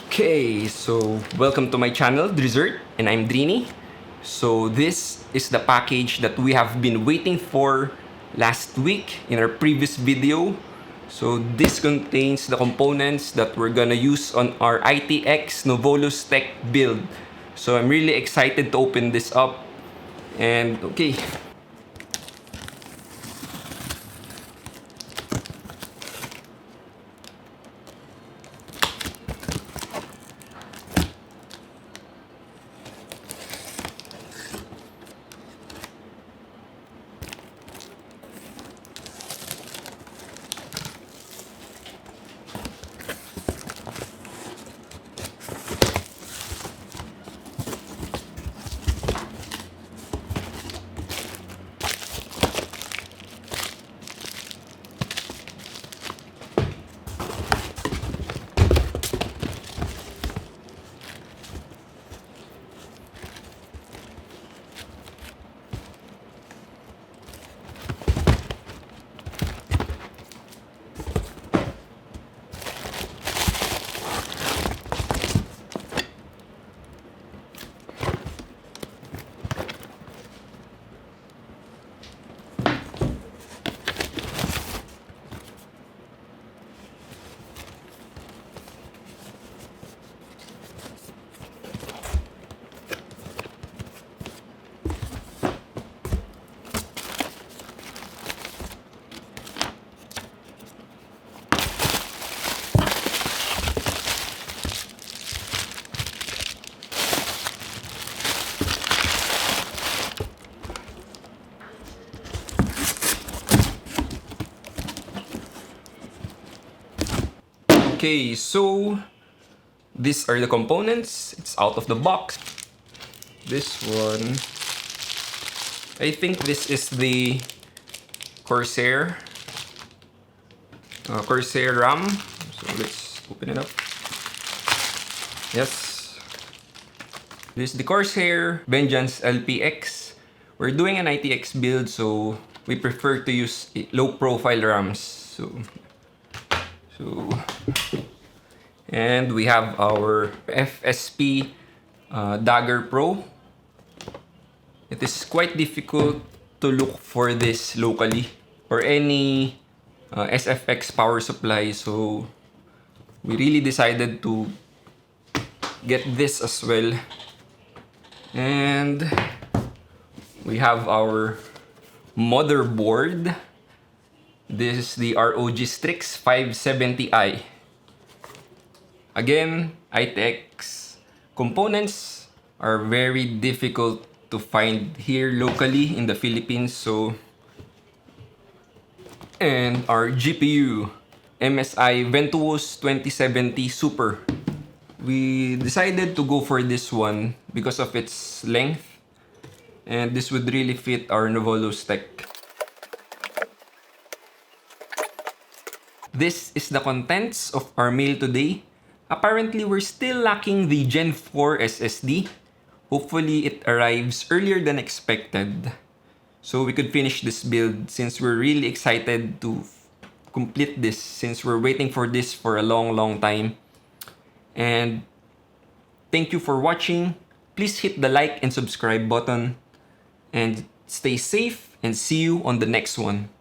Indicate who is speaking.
Speaker 1: Okay, so welcome to my channel, Dessert, and I'm Drini. So this is the package that we have been waiting for last week in our previous video. So this contains the components that we're gonna use on our RTX Nouvolo Steck build. So I'm really excited to open this up. And okay. Okay, so these are the components. It's out of the box. This one, I think this is the Corsair RAM. So let's open it up. Yes, this is the Corsair Vengeance LPX. We're doing an ITX build, so we prefer to use low profile RAMs. And we have our FSP Dagger Pro. It is quite difficult to look for this locally or any SFX power supply, so we really decided to get this as well. And we have our motherboard. This is the ROG Strix 570i. Again, ITX components are very difficult to find here locally in the Philippines. And our GPU, MSI Ventus 2070 Super. We decided to go for this one because of its length, and this would really fit our Nouvolo Steck. This is the contents of our mail today. Apparently, we're still lacking the Gen 4 SSD. Hopefully, it arrives earlier than expected, so we could finish this build since we're really excited to complete this since we're waiting for this for a long time. And thank you for watching. Please hit the like and subscribe button and stay safe, and see you on the next one.